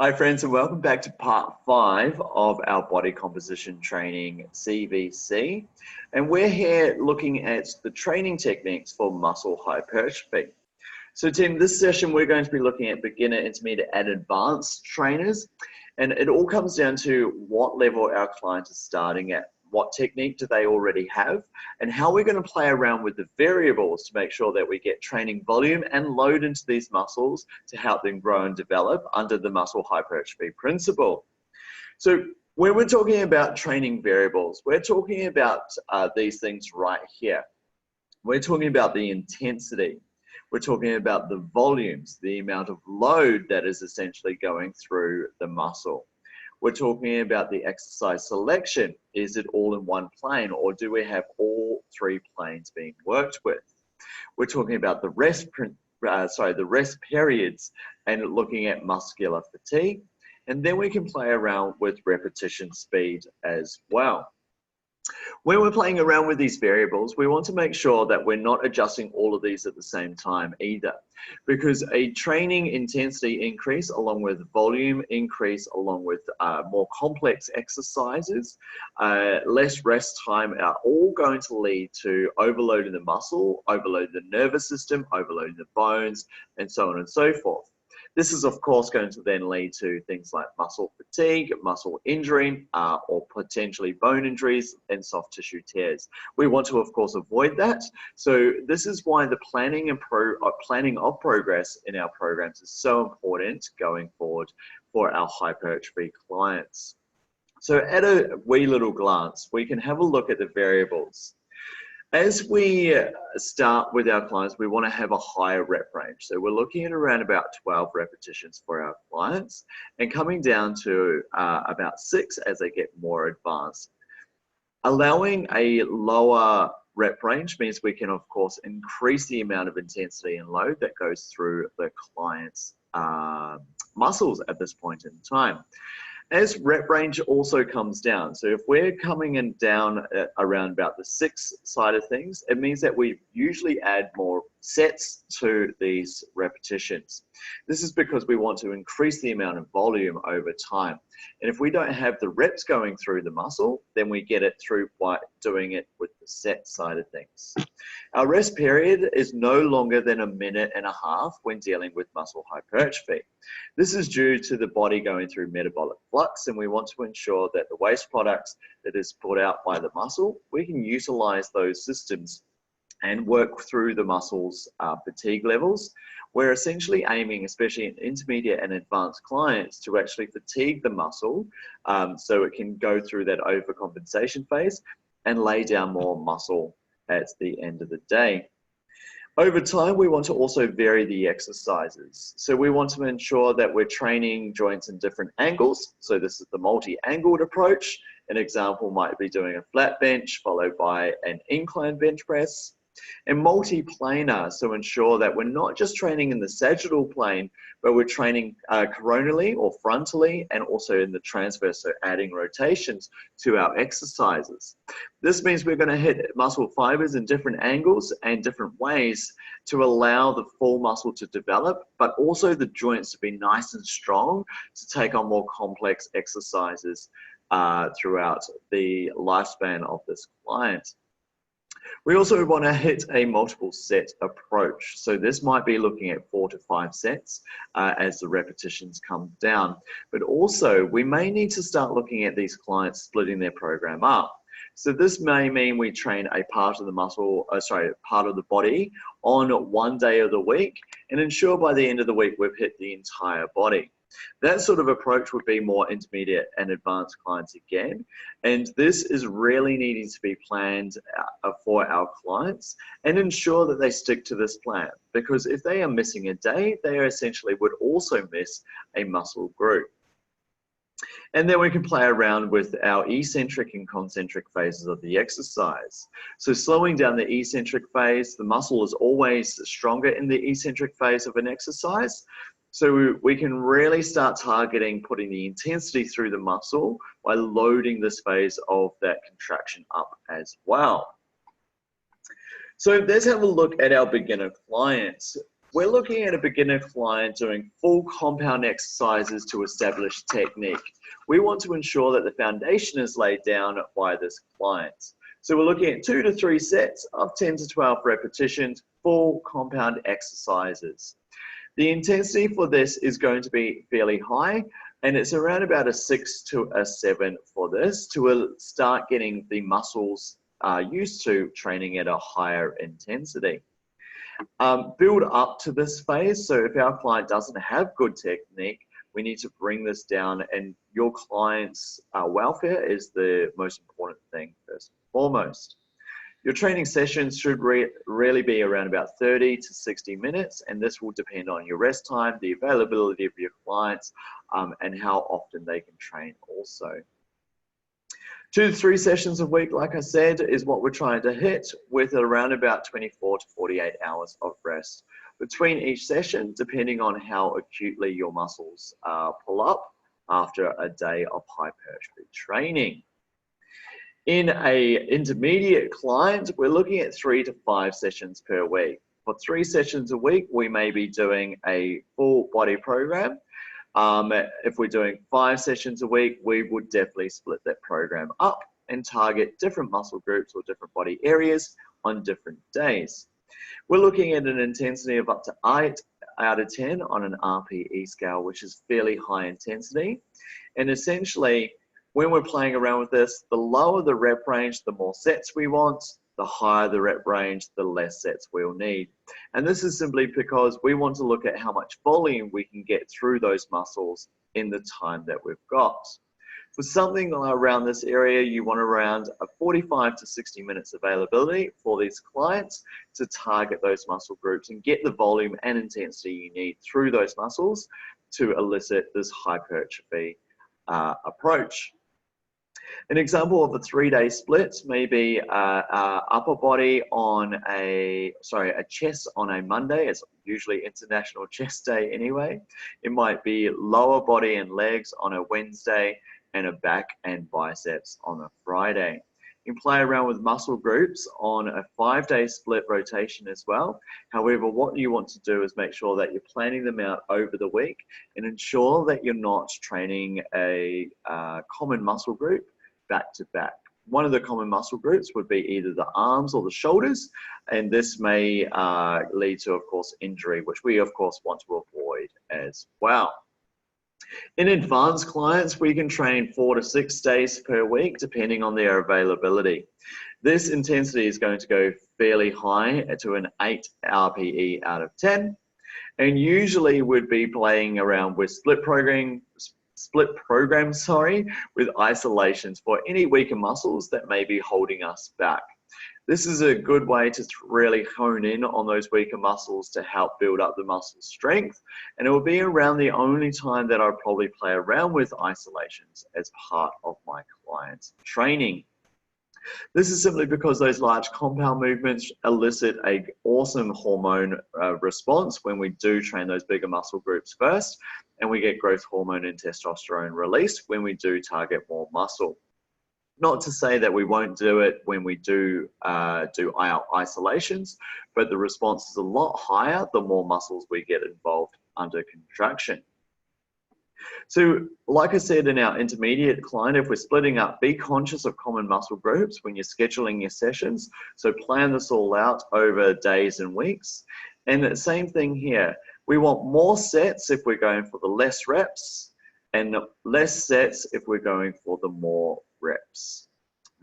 Hi friends, and welcome back to part 5 of our body composition training CVC. And we're here looking at the training techniques for muscle hypertrophy. So team, this session we're going to be looking at beginner, intermediate and advanced trainers. And it all comes down to what level our client is starting at. What technique do they already have, and how we're going to play around with the variables to make sure that we get training volume and load into these muscles to help them grow and develop under the muscle hypertrophy principle. So when we're talking about training variables, we're talking about these things right here. We're talking about the intensity. We're talking about the volumes, the amount of load that is essentially going through the muscle. We're talking about the exercise selection. Is it all in one plane, or do we have all three planes being worked with? We're talking about the rest periods and looking at muscular fatigue. And then we can play around with repetition speed as well. When we're playing around with these variables, we want to make sure that we're not adjusting all of these at the same time either, because a training intensity increase along with volume increase along with more complex exercises, less rest time are all going to lead to overloading the muscle, overloading the nervous system, overloading the bones, and so on and so forth. This is, of course, going to then lead to things like muscle fatigue, muscle injury, or potentially bone injuries and soft tissue tears. We want to, of course, avoid that. So this is why the planning of progress in our programs is so important going forward for our hypertrophy clients. So at a wee little glance, we can have a look at the variables. As we start with our clients, we want to have a higher rep range. So we're looking at around about 12 repetitions for our clients and coming down to about 6 as they get more advanced. Allowing a lower rep range means we can, of course, increase the amount of intensity and load that goes through the client's muscles at this point in time. As rep range also comes down, so if we're coming in down around about the 6 side of things, it means that we usually add more sets to these repetitions. This is because we want to increase the amount of volume over time. And if we don't have the reps going through the muscle, then we get it through by doing it with the set side of things. Our rest period is no longer than 1.5 minutes when dealing with muscle hypertrophy. This is due to the body going through metabolic flux, and we want to ensure that the waste products that is put out by the muscle, we can utilize those systems and work through the muscle's fatigue levels. We're essentially aiming, especially in intermediate and advanced clients, to actually fatigue the muscle so it can go through that overcompensation phase and lay down more muscle at the end of the day. Over time, we want to also vary the exercises. So we want to ensure that we're training joints in different angles. So this is the multi-angled approach. An example might be doing a flat bench followed by an incline bench press. And multi-planar, so ensure that we're not just training in the sagittal plane, but we're training coronally or frontally and also in the transverse, so adding rotations to our exercises. This means we're going to hit muscle fibers in different angles and different ways to allow the full muscle to develop, but also the joints to be nice and strong to take on more complex exercises throughout the lifespan of this client. We also want to hit a multiple set approach. So this might be looking at 4 to 5 sets as the repetitions come down. But also we may need to start looking at these clients splitting their program up. So this may mean we train a part of the part of the body on one day of the week and ensure by the end of the week we've hit the entire body. That sort of approach would be more intermediate and advanced clients again. And this is really needing to be planned for our clients and ensure that they stick to this plan. Because if they are missing a day, they essentially would also miss a muscle group. And then we can play around with our eccentric and concentric phases of the exercise. So slowing down the eccentric phase, the muscle is always stronger in the eccentric phase of an exercise. So we can really start targeting putting the intensity through the muscle by loading this phase of that contraction up as well. So let's have a look at our beginner clients. we're looking at a beginner client doing full compound exercises to establish technique. We want to ensure that the foundation is laid down by this client. So we're looking at 2 to 3 sets of 10 to 12 repetitions, full compound exercises. The intensity for this is going to be fairly high, and it's around about a 6 to a 7 for this to start getting the muscles used to training at a higher intensity. Build up to this phase. So if our client doesn't have good technique, we need to bring this down, and your client's welfare is the most important thing first and foremost. Your training sessions should really be around about 30 to 60 minutes, and this will depend on your rest time, the availability of your clients, and how often they can train also. 2 to 3 sessions a week, like I said, is what we're trying to hit, with around about 24 to 48 hours of rest between each session, depending on how acutely your muscles pull up after a day of hypertrophy training. In an intermediate client, we're looking at 3 to 5 sessions per week. For 3 sessions a week, we may be doing a full body program. If we're doing 5 sessions a week, we would definitely split that program up and target different muscle groups or different body areas on different days. We're looking at an intensity of up to 8 out of 10 on an RPE scale, which is fairly high intensity. And essentially, when we're playing around with this, the lower the rep range, the more sets we want. The higher the rep range, the less sets we'll need. And this is simply because we want to look at how much volume we can get through those muscles in the time that we've got. For something around this area, you want around a 45 to 60 minutes availability for these clients to target those muscle groups and get the volume and intensity you need through those muscles to elicit this hypertrophy approach. An example of a 3-day split may be upper body on a chest on a Monday. It's usually International Chest Day anyway. It might be lower body and legs on a Wednesday and a back and biceps on a Friday. You can play around with muscle groups on a 5-day split rotation as well. However, what you want to do is make sure that you're planning them out over the week and ensure that you're not training a common muscle group back to back. One of the common muscle groups would be either the arms or the shoulders, and this may lead to, of course, injury, which we, of course, want to avoid as well. In advanced clients, we can train 4 to 6 days per week, depending on their availability. This intensity is going to go fairly high to an 8 RPE out of 10, and usually we'd be playing around with split programs, with isolations for any weaker muscles that may be holding us back. This is a good way to really hone in on those weaker muscles to help build up the muscle strength, and it will be around the only time that I'll probably play around with isolations as part of my client's training. This is simply because those large compound movements elicit an awesome hormone response when we do train those bigger muscle groups first, and we get growth hormone and testosterone released when we do target more muscle. Not to say that we won't do it when we do our isolations, but the response is a lot higher the more muscles we get involved under contraction. So like I said in our intermediate client, if we're splitting up, be conscious of common muscle groups when you're scheduling your sessions. So plan this all out over days and weeks. And the same thing here. We want more sets if we're going for the less reps, and less sets if we're going for the more reps.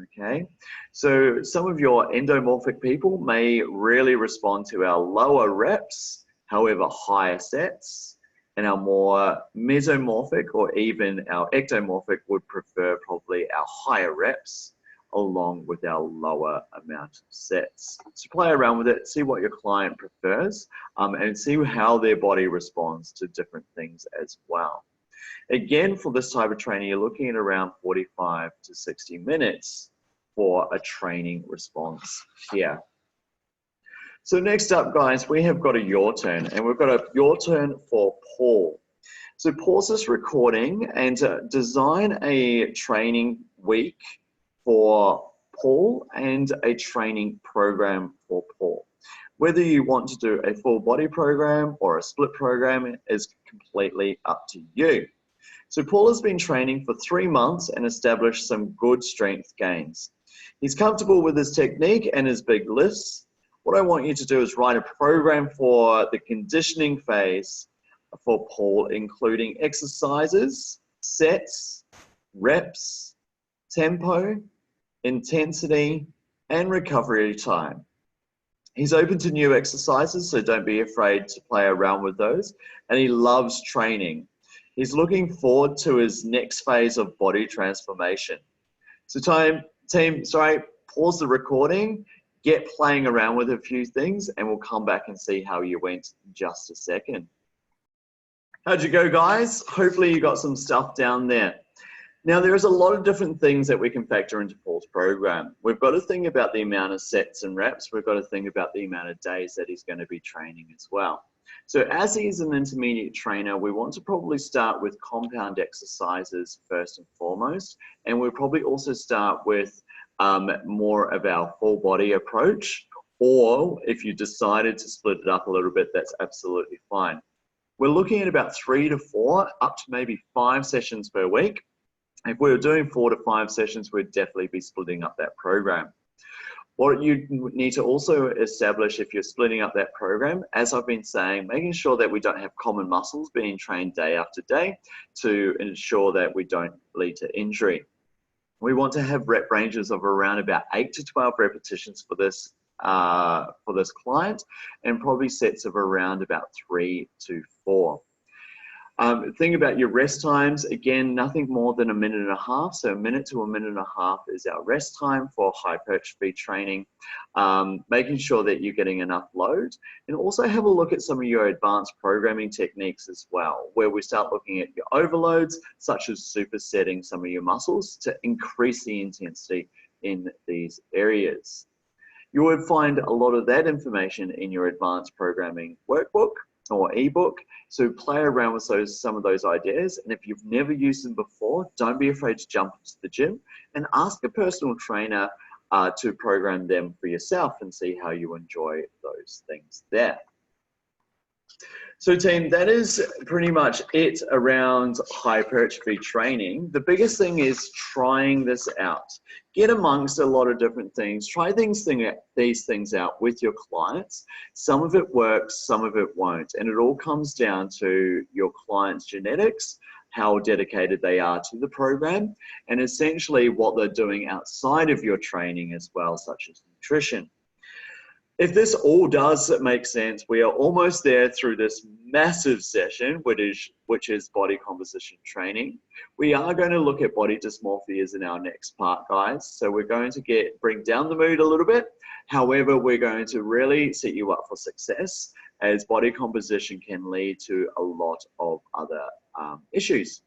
Okay, so some of your endomorphic people may really respond to our lower reps, however higher sets, and our more mesomorphic or even our ectomorphic would prefer probably our higher reps along with our lower amount of sets. So play around with it, see what your client prefers, and see how their body responds to different things as well. Again, for this type of training, you're looking at around 45 to 60 minutes for a training response here. So next up, guys, we have got a your turn, and we've got a your turn for Paul. So pause this recording and design a training week for Paul and a training program for Paul. Whether you want to do a full body program or a split program is completely up to you. So Paul has been training for 3 months and established some good strength gains. He's comfortable with his technique and his big lifts. What I want you to do is write a program for the conditioning phase for Paul, including exercises, sets, reps, tempo, intensity, and recovery time. He's open to new exercises, so don't be afraid to play around with those. And he loves training. He's looking forward to his next phase of body transformation. So team, pause the recording, get playing around with a few things, and we'll come back and see how you went in just a second. How'd you go, guys? Hopefully you got some stuff down there. Now, there's a lot of different things that we can factor into Paul's program. We've got to think about the amount of sets and reps. We've got to think about the amount of days that he's going to be training as well. So as he's an intermediate trainer, we want to probably start with compound exercises first and foremost. And we'll probably also start with more of our full body approach. Or if you decided to split it up a little bit, that's absolutely fine. We're looking at about 3 to 4, up to maybe 5 sessions per week. If we were doing 4 to 5 sessions, we'd definitely be splitting up that program. What you need to also establish if you're splitting up that program, as I've been saying, making sure that we don't have common muscles being trained day after day to ensure that we don't lead to injury. We want to have rep ranges of around about 8 to 12 repetitions for this client, and probably sets of around about 3 to 4. Think about your rest times. Again, nothing more than 1.5 minutes. So 1 minute to 1.5 minutes is our rest time for hypertrophy training. Making sure that you're getting enough load, and also have a look at some of your advanced programming techniques as well, where we start looking at your overloads, such as supersetting some of your muscles to increase the intensity in these areas. You would find a lot of that information in your advanced programming workbook or ebook. So play around with some of those ideas. And if you've never used them before, don't be afraid to jump into the gym and ask a personal trainer to program them for yourself and see how you enjoy those things there. So team, that is pretty much it around hypertrophy training. The biggest thing is trying this out. Get amongst a lot of different things. Try these things out with your clients. Some of it works, some of it won't. And it all comes down to your client's genetics, how dedicated they are to the program, and essentially what they're doing outside of your training as well, such as nutrition. If this all does make sense, we are almost there through this massive session, which is body composition training. We are going to look at body dysmorphias in our next part, guys. So we're going to bring down the mood a little bit. However, we're going to really set you up for success, as body composition can lead to a lot of other issues.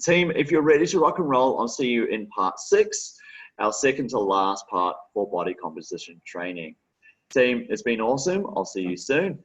Team, if you're ready to rock and roll, I'll see you in part 6, our second to last part for body composition training. Team, it's been awesome. I'll see you soon.